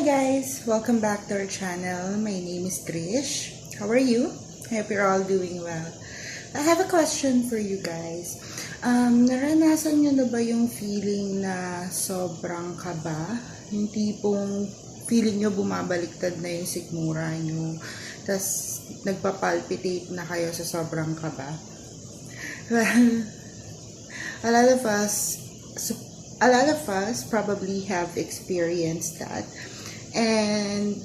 guys! Welcome back to our channel. My name is Trish. How are you? I hope you're all doing well. I have a question for you guys. Naranasan nyo na ba yung feeling na sobrang kaba? Yung tipong feeling nyo bumabaliktad na yung sikmura nyo, tas nagpapalpitate na kayo sa sobrang kaba? Well, a lot of us probably have experienced that, and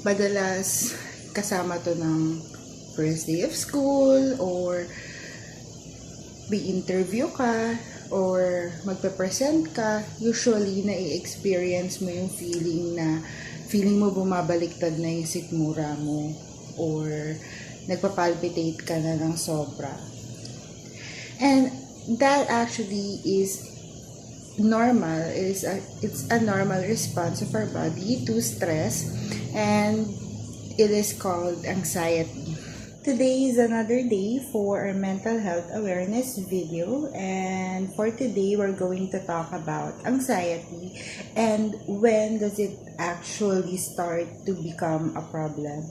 madalas kasama to ng first day of school, or may interview ka, or magpe-present ka. Usually na-experience mo yung feeling mo bumabaliktad na yung sikmura mo, or nagpapalpitate ka na ng sobra. And that actually is normal. It's a normal response of our body to stress, and it is called anxiety. Today is another day for our mental health awareness video, and for today we're going to talk about anxiety and when does it actually start to become a problem.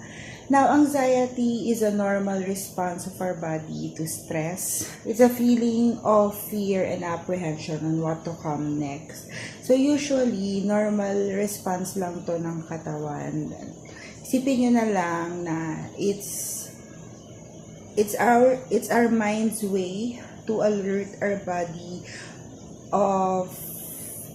Now, anxiety is a normal response of our body to stress. It's a feeling of fear and apprehension on what to come next. So usually, normal response lang to ng katawan. Isipin nyo na lang na it's our mind's way to alert our body of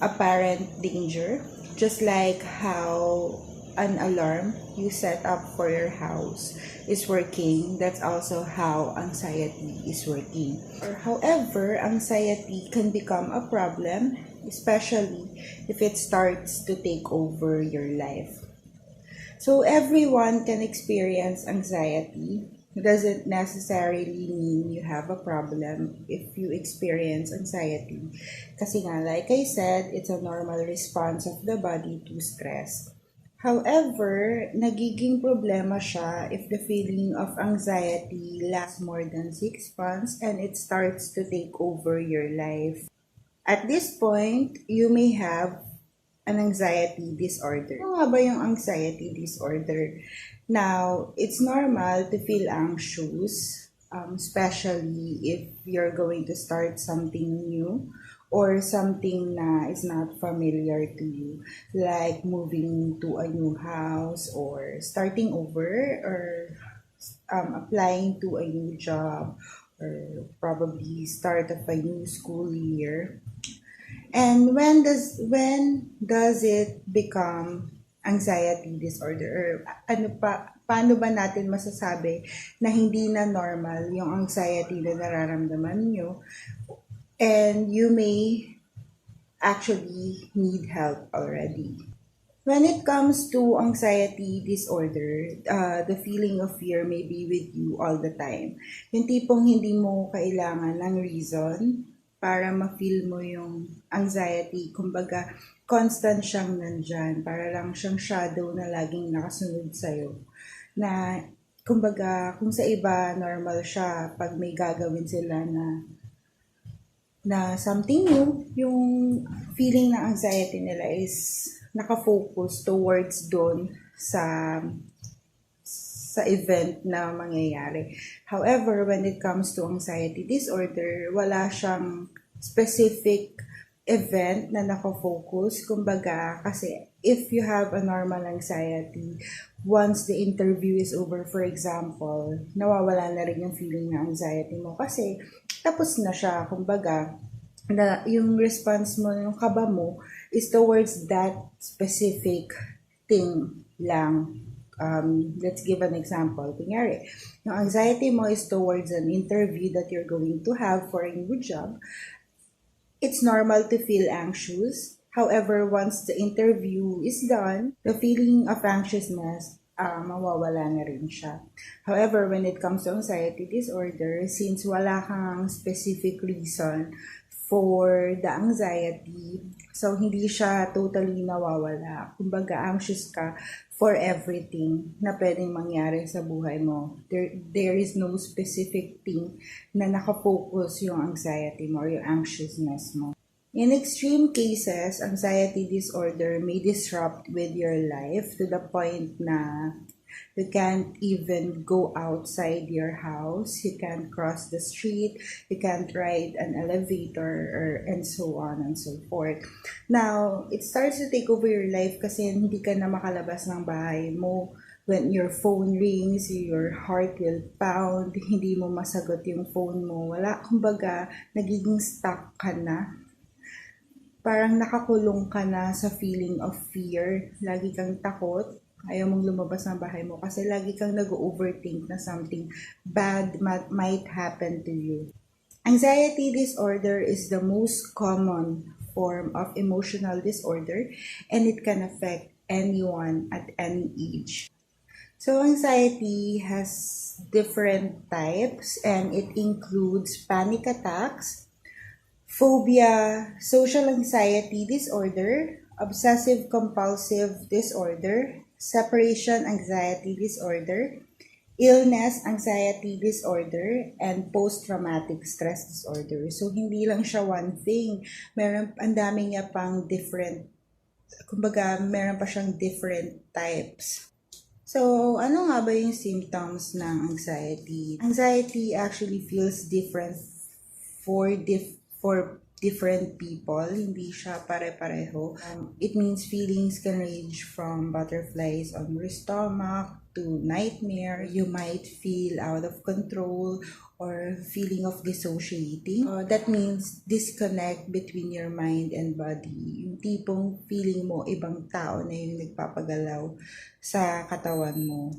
apparent danger, just like how an alarm you set up for your house is working. That's also how anxiety is working. However, anxiety can become a problem, especially if it starts to take over your life. So everyone can experience anxiety. It doesn't necessarily mean you have a problem if you experience anxiety. Kasi nga, like I said, it's a normal response of the body to stress. However, nagiging problema siya if the feeling of anxiety lasts more than 6 months and it starts to take over your life. At this point, you may have an anxiety disorder. Ano nga ba yung anxiety disorder? Now, it's normal to feel anxious, especially if you're going to start something new or something na is not familiar to you, like moving to a new house, or starting over, or applying to a new job, or probably start of a new school year. And when does it become anxiety disorder? Or paano ba natin masasabi na hindi na normal yung anxiety na nararamdaman nyo? And you may actually need help already. When it comes to anxiety disorder, the feeling of fear may be with you all the time. Yung tipong hindi mo kailangan ng reason para ma-feel mo yung anxiety. Kumbaga, constant siyang nandyan. Para lang siyang shadow na laging nakasunod sa'yo. Na, kumbaga, kung sa iba, normal siya pag may gagawin sila na something new, yung feeling ng anxiety nila is nakafocus towards doon sa event na mangyayari. However, when it comes to anxiety disorder, wala siyang specific event na nakafocus. Kumbaga, kasi if you have a normal anxiety, once the interview is over, for example, nawawala na rin yung feeling ng anxiety mo kasi tapos na siya. Kumbaga, na yung response mo, yung kaba mo, is towards that specific thing lang. Let's give an example. Kunyari, yung anxiety mo is towards an interview that you're going to have for a new job. It's normal to feel anxious. However, once the interview is done, the feeling of anxiousness, mawawala na rin siya. However, when it comes to anxiety disorder, since wala kang specific reason for the anxiety, so hindi siya totally nawawala. Kumbaga, anxious ka for everything na pwedeng mangyari sa buhay mo. There is no specific thing na nakafocus yung anxiety mo or yung anxiousness mo. In extreme cases, anxiety disorder may disrupt with your life to the point na you can't even go outside your house, you can't cross the street, you can't ride an elevator, and so on and so forth. Now, it starts to take over your life kasi hindi ka na makalabas ng bahay mo. When your phone rings, your heart will pound, hindi mo masagot yung phone mo. Wala, kumbaga, nagiging stuck ka na, parang nakakulong ka na sa feeling of fear. Lagi kang takot, ayaw mong lumabas ng bahay mo kasi lagi kang nag-overthink na something bad might happen to you. Anxiety disorder is the most common form of emotional disorder, and it can affect anyone at any age. So anxiety has different types, and it includes panic attacks, phobia, social anxiety disorder, obsessive compulsive disorder, separation anxiety disorder, illness anxiety disorder, and post-traumatic stress disorder. So, hindi lang siya one thing. Meron, ang dami niya pang different, kumbaga, meron pa siyang different types. So, ano nga ba yung symptoms ng anxiety? Anxiety actually feels different for different people. Hindi siya pare-pareho. It means feelings can range from butterflies on your stomach to nightmare. You might feel out of control or feeling of dissociating. That means disconnect between your mind and body. Yung tipong feeling mo ibang tao na yung nagpapagalaw sa katawan mo.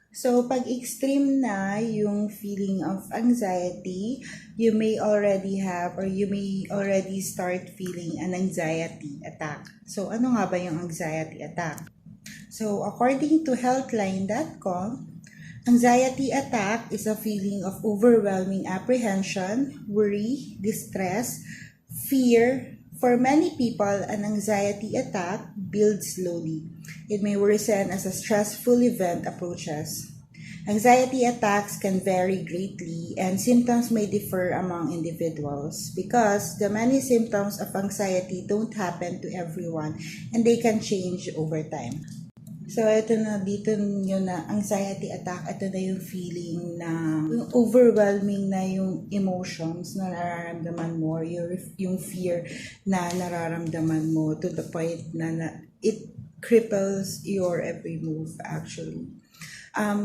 So, pag extreme na yung feeling of anxiety, you may already have or you may already start feeling an anxiety attack. So, ano nga ba yung anxiety attack? So, according to healthline.com, anxiety attack is a feeling of overwhelming apprehension, worry, distress, fear. For many people, an anxiety attack builds slowly. It may worsen as a stressful event approaches. Anxiety attacks can vary greatly, and symptoms may differ among individuals because the many symptoms of anxiety don't happen to everyone, and they can change over time. So, ito na, dito nyo na, anxiety attack, ito na yung feeling na, yung overwhelming na yung emotions na nararamdaman mo, yung fear na nararamdaman mo to the point na it cripples your every move actually.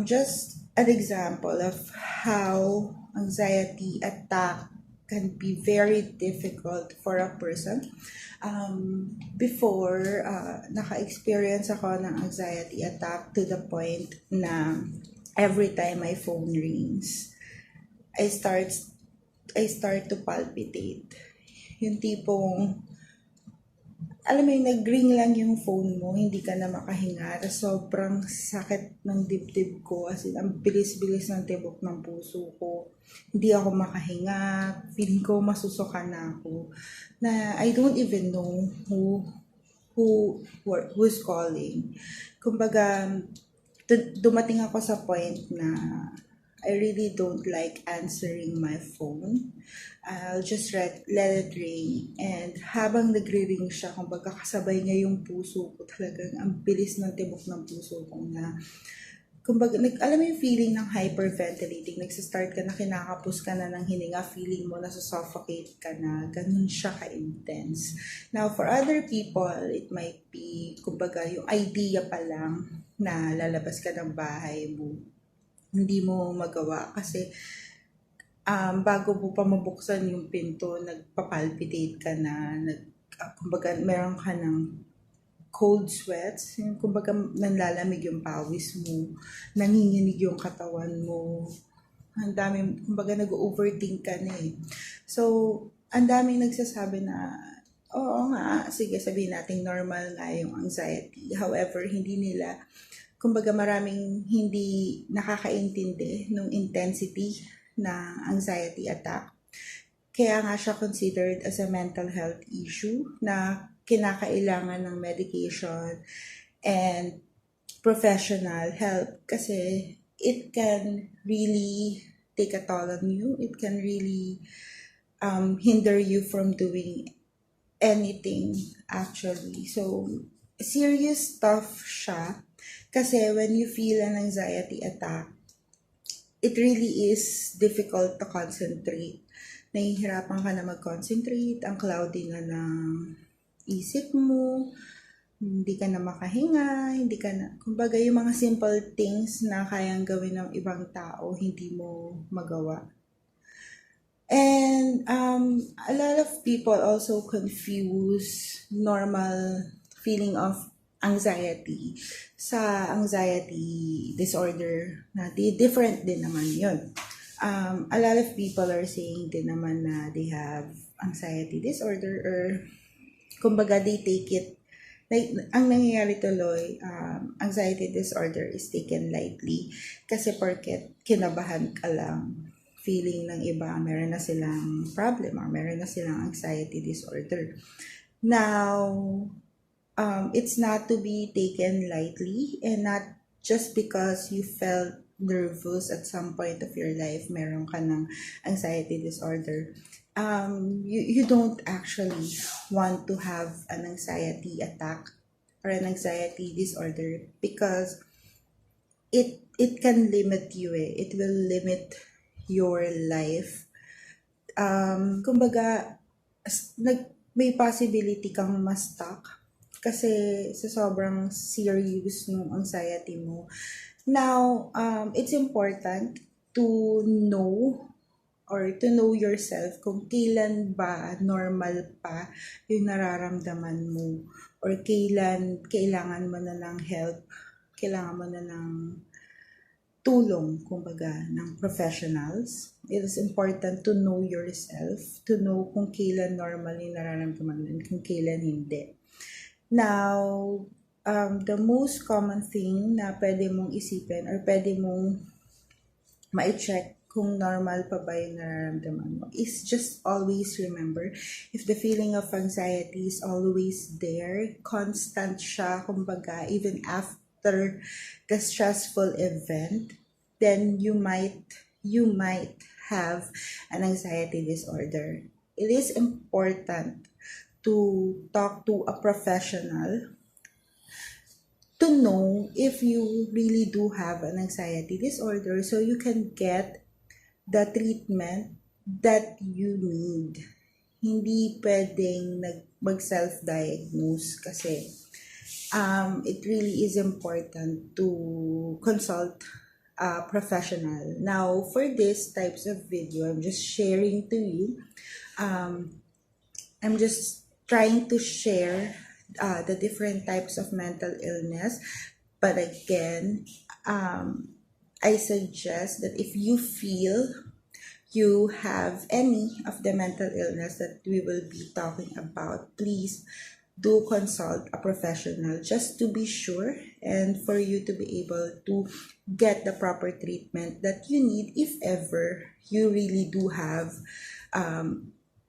Just an example of how anxiety attack can be very difficult for a person. Before, naka-experience ako ng anxiety attack to the point na every time my phone rings, I start to palpitate. Yung tipong, alam mo yung nag-ring lang yung phone mo, hindi ka na makahinga. Sobrang sakit ng dibdib ko. As in, ang bilis-bilis ng tibok ng puso ko. Hindi ako makahinga. Feeling ko masusuka na ako. Na I don't even know who's calling. Kumbaga, dumating ako sa point na I really don't like answering my phone. I'll just let it ring. And habang nagre-ring siya, kumbaga kasabay niya yung puso ko. Talagang ang bilis ng tibok ng puso ko na, kumbaga, alam mo yung feeling ng hyperventilating, nagsistart ka na, kinakapos ka na ng hininga, feeling mo na suffocate ka na, ganun siya ka-intense. Now, for other people, it might be, kumbaga, yung idea pa lang na lalabas ka ng bahay mo, hindi mo magawa kasi bago mo pa mabuksan yung pinto, nagpapalpitate ka na, kumbaga, meron ka ng cold sweats, yung kumbaga nanlalamig yung pawis mo, nanginginig yung katawan mo, ang dami, kumbaga nag-overthink ka na eh. So, ang daming nagsasabi na, oo nga, sige sabihin natin normal nga yung anxiety. However, hindi nila, kumbaga maraming hindi nakakaintindi ng intensity na anxiety attack. Kaya nga siya considered as a mental health issue na kinakailangan ng medication and professional help kasi it can really take a toll on you. It can really hinder you from doing anything actually. So, serious stuff siya. Kasi when you feel an anxiety attack, it really is difficult to concentrate. Nahihirapan ka na mag-concentrate, ang cloudy na ng isip mo, hindi ka na makahinga, hindi ka na, kumbaga yung mga simple things na kayang gawin ng ibang tao, hindi mo magawa. And a lot of people also confuse normal feeling of anxiety sa anxiety disorder na different din naman yun. A lot of people are saying din naman na they have anxiety disorder or kumbaga they take it like, ang nangyayari tuloy, anxiety disorder is taken lightly kasi porket kinabahan ka lang, feeling ng iba, meron na silang problem or meron na silang anxiety disorder. Now, it's not to be taken lightly and not just because you felt nervous at some point of your life, meron ka ng anxiety disorder. You don't actually want to have an anxiety attack or an anxiety disorder because it can limit you It will limit your life. Kumbaga, may possibility kang ma-stuck kasi sa sobrang serious ng anxiety mo. Now, it's important to know yourself kung kailan ba normal pa yung nararamdaman mo or kailan kailangan mo na ng help, kailangan mo na ng tulong, kumbaga, ng professionals. It is important to know yourself, to know kung kailan normal yung nararamdaman mo, kung kailan hindi. Now, the most common thing na pwede mong isipin or pwede mong ma-check kung normal pa ba yung nararamdaman mo is just always remember, if the feeling of anxiety is always there, constant siya, kumbaga, even after the stressful event, then you might have an anxiety disorder. It is important to talk to a professional to know if you really do have an anxiety disorder so you can get the treatment that you need. Hindi pwedeng mag-self-diagnose kasi it really is important to consult a professional. Now, for these types of video, I'm just sharing to you. I'm just trying to share the different types of mental illness. But again, I suggest that if you feel you have any of the mental illness that we will be talking about, please do consult a professional just to be sure and for you to be able to get the proper treatment that you need if ever you really do have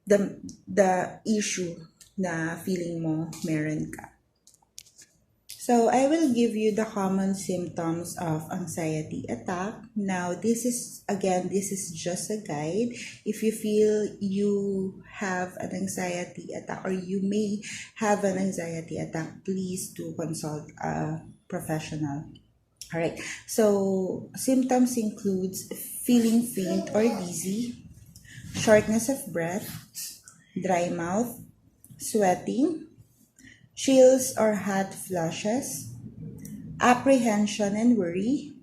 the issue na feeling mo meron ka. So, I will give you the common symptoms of anxiety attack. Now, this is just a guide. If you feel you have an anxiety attack or you may have an anxiety attack, please do consult a professional. Alright, so symptoms includes feeling faint or dizzy, shortness of breath, dry mouth, sweating, chills or hot flushes, apprehension and worry,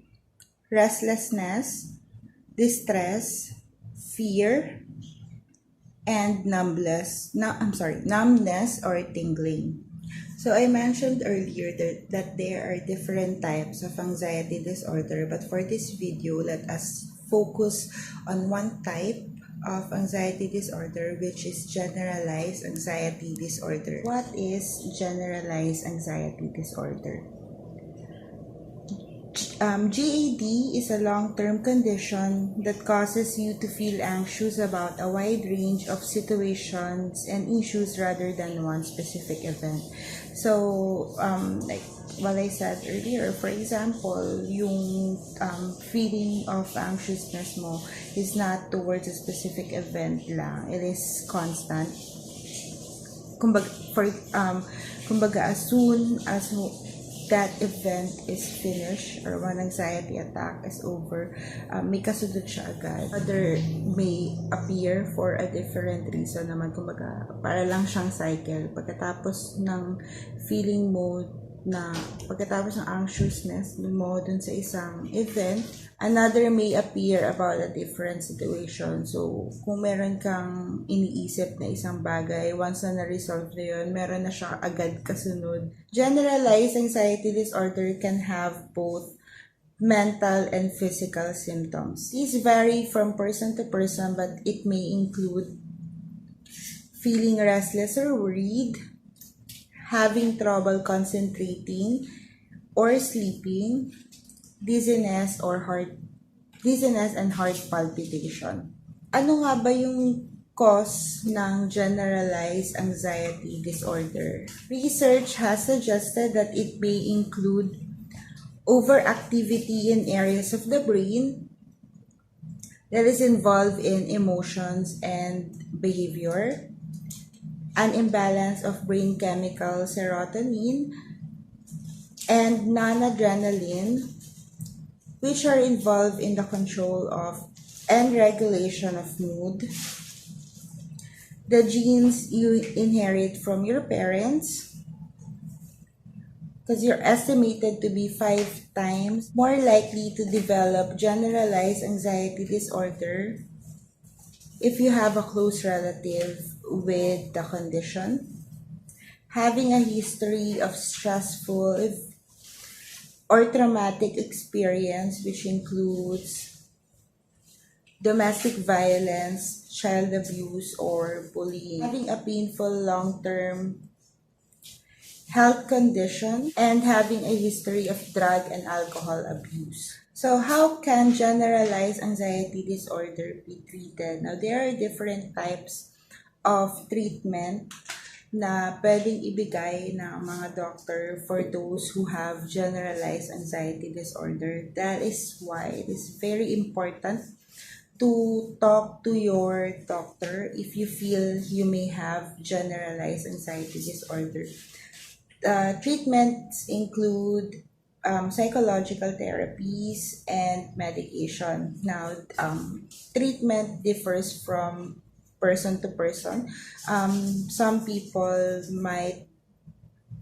restlessness, distress, fear, and numbness or tingling. So I mentioned earlier that there are different types of anxiety disorder, but for this video, let us focus on one type of anxiety disorder, which is generalized anxiety disorder. What is generalized anxiety disorder? GAD is a long-term condition that causes you to feel anxious about a wide range of situations and issues rather than one specific event. So, like what I said earlier, for example, yung feeling of anxiousness mo is not towards a specific event lang. It is constant. Kumbaga, as soon as that event is finished or one anxiety attack is over, may kasunod siya agad. Other may appear for a different reason naman. Kumbaga, para lang siyang cycle. Pagkatapos ng feeling mo na pagkatapos ng anxiousness mo dun sa isang event, another may appear about a different situation. So, kung meron kang iniisip na isang bagay, once na na-resolve na yun, meron na siya agad kasunod. Generalized anxiety disorder can have both mental and physical symptoms. These vary from person to person, but it may include feeling restless or worried, having trouble concentrating or sleeping, dizziness and heart palpitation. Ano nga ba yung cause ng generalized anxiety disorder? Research has suggested that it may include overactivity in areas of the brain that is involved in emotions and behavior, an imbalance of brain chemical serotonin and noradrenaline, which are involved in the control of and regulation of mood. The genes you inherit from your parents, because you're estimated to be 5 times more likely to develop generalized anxiety disorder if you have a close relative with the condition, having a history of stressful or traumatic experience, which includes domestic violence, child abuse, or bullying, having a painful long-term health condition, and having a history of drug and alcohol abuse. So how can generalized anxiety disorder be treated? Now, there are different types of treatment na pwedeng ibigay ng mga doctor for those who have generalized anxiety disorder. That is why it is very important to talk to your doctor if you feel you may have generalized anxiety disorder. Treatments include psychological therapies and medication. Now, treatment differs from person to person. Some people might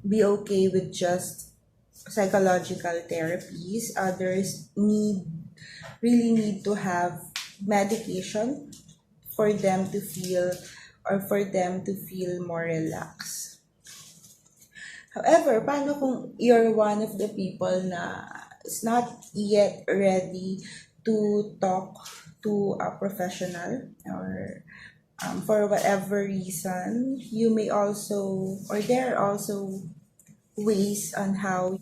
be okay with just psychological therapies. Others really need to have medication for them to feel more relaxed. However, paano kung you're one of the people na is not yet ready to talk to a professional, or for whatever reason, you may also, or there are also ways on how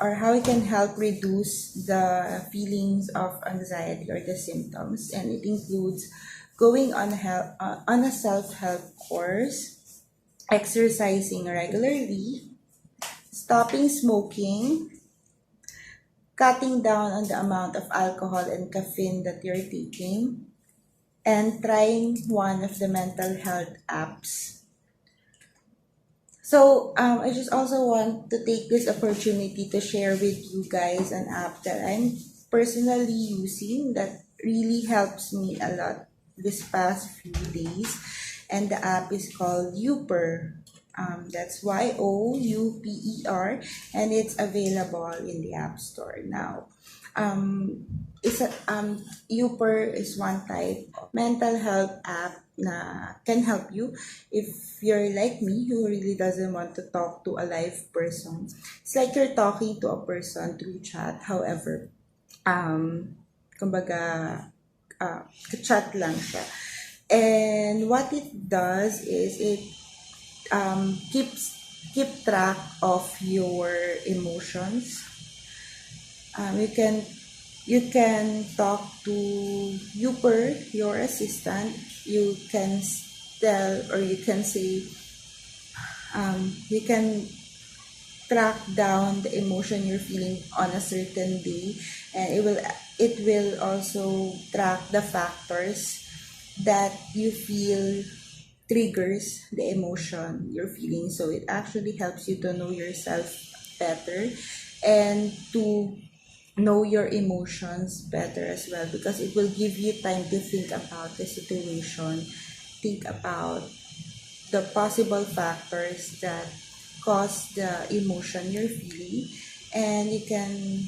you can help reduce the feelings of anxiety or the symptoms, and it includes going on a self-help course, exercising regularly, stopping smoking, cutting down on the amount of alcohol and caffeine that you're taking, and trying one of the mental health apps. So I just also want to take this opportunity to share with you guys an app that I'm personally using that really helps me a lot this past few days. And the app is called Youper. That's Youper, and it's available in the App Store now. Youper is one type of mental health app na can help you if you're like me who really doesn't want to talk to a live person. It's like you're talking to a person through chat. However, chat lang siya. And what it does is it keep track of your emotions, You can talk to Uber, your assistant. You can tell, or you can say, you can track down the emotion you're feeling on a certain day, and it will also track the factors that you feel triggers the emotion you're feeling. So it actually helps you to know yourself better, and to know your emotions better as well, because it will give you time to think about the situation, think about the possible factors that cause the emotion you're feeling, and you can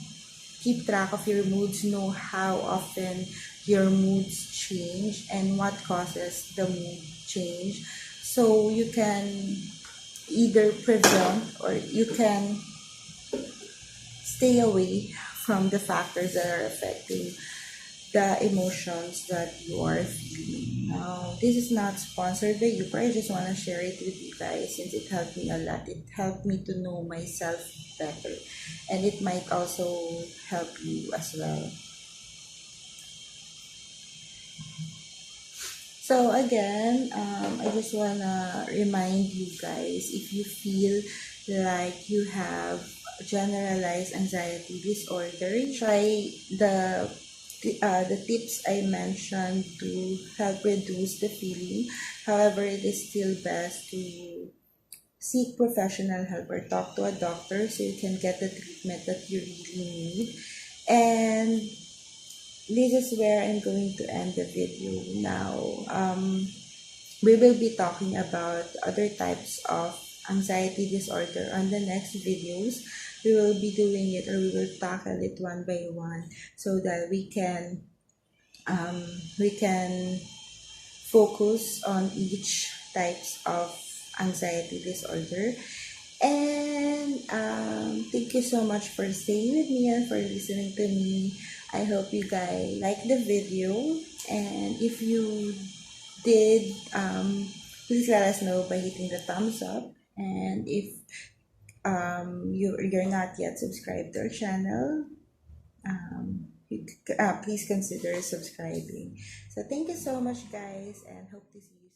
keep track of your moods, know how often your moods change and what causes the mood change, so you can either prevent, or you can stay away from the factors that are affecting the emotions that you are feeling. Now, this is not sponsored by you, but I just want to share it with you guys since it helped me a lot. It helped me to know myself better, and it might also help you as well. So again, I just wanna remind you guys, if you feel like you have generalized anxiety disorder, try the tips I mentioned to help reduce the feeling. However, it is still best to seek professional help or talk to a doctor so you can get the treatment that you really need. And this is where I'm going to end the video now. We will be talking about other types of anxiety disorder on the next videos. We will be doing it, or we will tackle it one by one, so that we can focus on each types of anxiety disorder. And thank you so much for staying with me and for listening to me. I hope you guys like the video, and if you did, please let us know by hitting the thumbs up. And if you're not yet subscribed to our channel, please consider subscribing. So thank you so much, guys, and hope to see you